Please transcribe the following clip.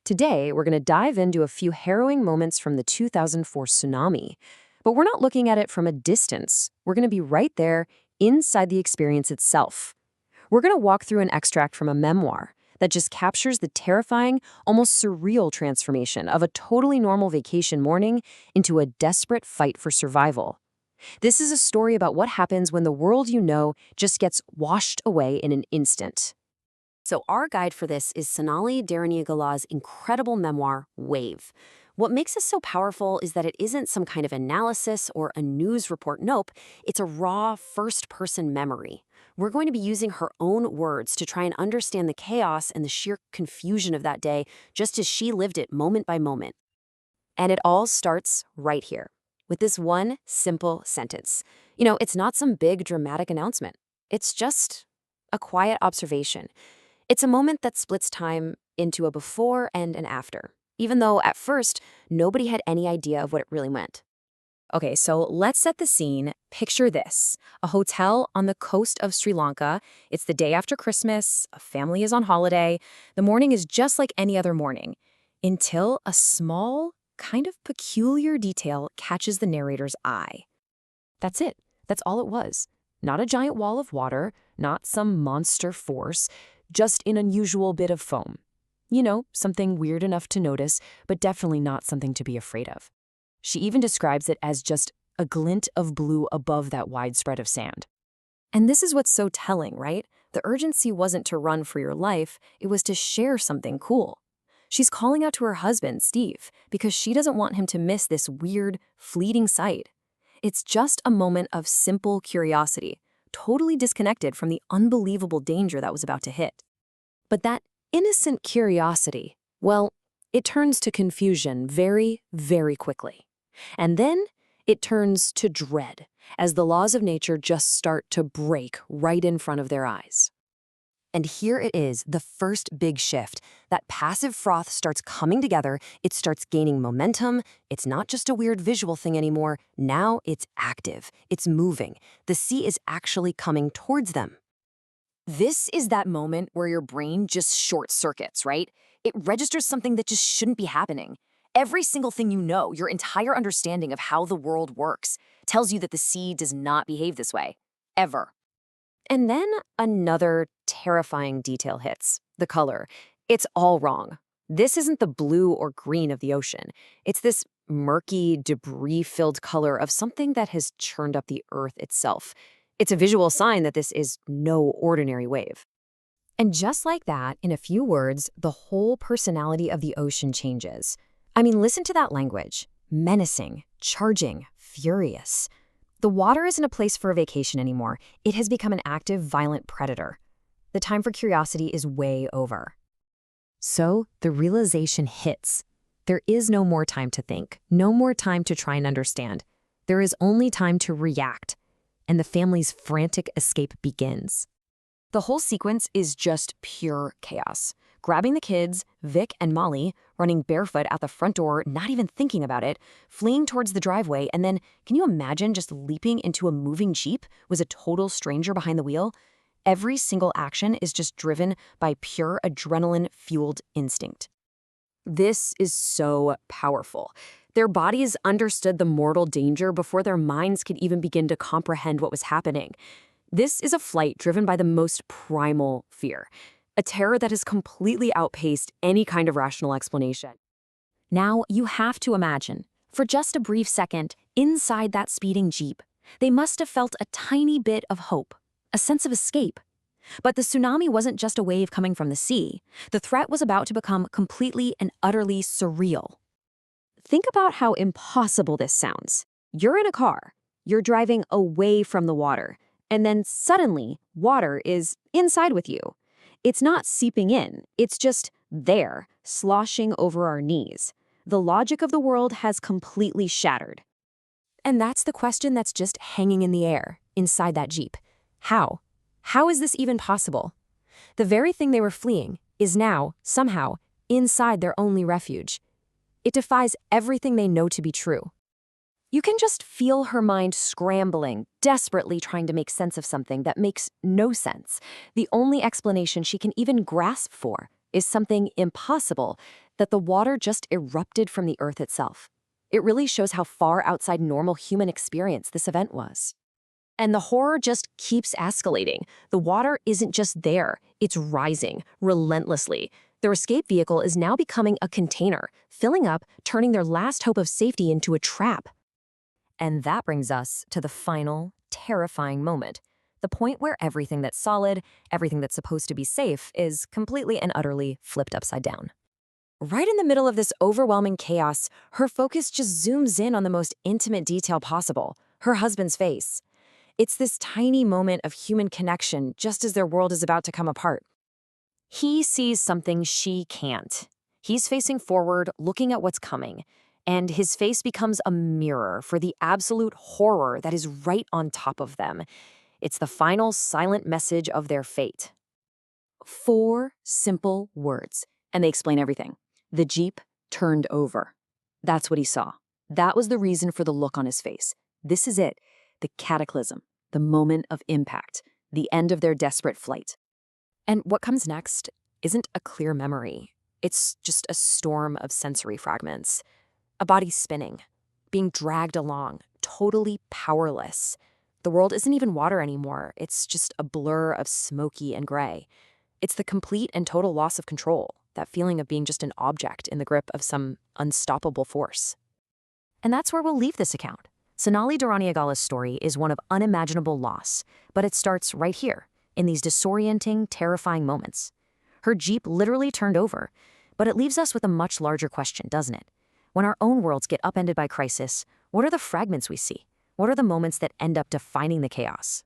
Today, we're going to dive into a few harrowing moments from the 2004 tsunami. But we're not looking at it from a distance. We're going to be right there, inside the experience itself. We're going to walk through an extract from a memoir that just captures the terrifying, almost surreal transformation of a totally normal vacation morning into a desperate fight for survival. This is a story about what happens when the world you know just gets washed away in an instant. So our guide for this is Sonali Daraniagala's incredible memoir, Wave. What makes this so powerful is that it isn't some kind of analysis or a news report. Nope, it's a raw, first-person memory. We're going to be using her own words to try and understand the chaos and the sheer confusion of that day, just as she lived it moment by moment. And it all starts right here, with this one simple sentence. It's not some big dramatic announcement. It's just a quiet observation. It's a moment that splits time into a before and an after, even though at first, nobody had any idea of what it really meant. Okay, so let's set the scene. Picture this: a hotel on the coast of Sri Lanka. It's the day after Christmas, a family is on holiday. The morning is just like any other morning, until a small, kind of peculiar detail catches the narrator's eye. That's it. That's all it was. Not a giant wall of water, not some monster force, just an unusual bit of foam. Something weird enough to notice, but definitely not something to be afraid of. She even describes it as just a glint of blue above that wide spread of sand. And this is what's so telling, right? The urgency wasn't to run for your life, it was to share something cool. She's calling out to her husband, Steve, because she doesn't want him to miss this weird, fleeting sight. It's just a moment of simple curiosity, totally disconnected from the unbelievable danger that was about to hit. But that innocent curiosity, well, it turns to confusion very, very quickly. And then it turns to dread, as the laws of nature just start to break right in front of their eyes. And here it is, the first big shift. That passive froth starts coming together, it starts gaining momentum. It's not just a weird visual thing anymore. Now it's active, it's moving. The sea is actually coming towards them. This is that moment where your brain just short circuits, right? It registers something that just shouldn't be happening. Every single thing you know, your entire understanding of how the world works, tells you that the sea does not behave this way, ever. And then another terrifying detail hits: the color. It's all wrong. This isn't the blue or green of the ocean. It's this murky, debris-filled color of something that has churned up the earth itself. It's a visual sign that this is no ordinary wave. And just like that, in a few words, the whole personality of the ocean changes. I mean, listen to that language. Menacing, charging, furious. The water isn't a place for a vacation anymore. It has become an active, violent predator. The time for curiosity is way over. So the realization hits. There is no more time to think, no more time to try and understand. There is only time to react, and the family's frantic escape begins. The whole sequence is just pure chaos. Grabbing the kids, Vic and Molly, running barefoot out the front door, not even thinking about it, fleeing towards the driveway, and then, can you imagine just leaping into a moving Jeep with a total stranger behind the wheel? Every single action is just driven by pure adrenaline-fueled instinct. This is so powerful. Their bodies understood the mortal danger before their minds could even begin to comprehend what was happening. This is a flight driven by the most primal fear, a terror that has completely outpaced any kind of rational explanation. Now, you have to imagine, for just a brief second, inside that speeding Jeep, they must have felt a tiny bit of hope, a sense of escape. But the tsunami wasn't just a wave coming from the sea. The threat was about to become completely and utterly surreal. Think about how impossible this sounds. You're in a car. You're driving away from the water. And then suddenly, water is inside with you. It's not seeping in. It's just there, sloshing over our knees. The logic of the world has completely shattered. And that's the question that's just hanging in the air, inside that Jeep. How? How is this even possible? The very thing they were fleeing is now, somehow, inside their only refuge. It defies everything they know to be true. You can just feel her mind scrambling, desperately trying to make sense of something that makes no sense. The only explanation she can even grasp for is something impossible, that the water just erupted from the earth itself. It really shows how far outside normal human experience this event was. And the horror just keeps escalating. The water isn't just there, it's rising, relentlessly. Their escape vehicle is now becoming a container, filling up, turning their last hope of safety into a trap. And that brings us to the final, terrifying moment. The point where everything that's solid, everything that's supposed to be safe, is completely and utterly flipped upside down. Right in the middle of this overwhelming chaos, her focus just zooms in on the most intimate detail possible, her husband's face. It's this tiny moment of human connection just as their world is about to come apart. He sees something she can't. He's facing forward, looking at what's coming, and his face becomes a mirror for the absolute horror that is right on top of them. It's the final silent message of their fate. 4 simple words, and they explain everything. The Jeep turned over. That's what he saw. That was the reason for the look on his face. This is it, the cataclysm, the moment of impact, the end of their desperate flight. And what comes next isn't a clear memory. It's just a storm of sensory fragments. A body spinning, being dragged along, totally powerless. The world isn't even water anymore. It's just a blur of smoky and gray. It's the complete and total loss of control, that feeling of being just an object in the grip of some unstoppable force. And that's where we'll leave this account. Sonali Durraniagala's story is one of unimaginable loss, but it starts right here, in these disorienting, terrifying moments. Her Jeep literally turned over, but it leaves us with a much larger question, doesn't it? When our own worlds get upended by crisis, what are the fragments we see? What are the moments that end up defining the chaos?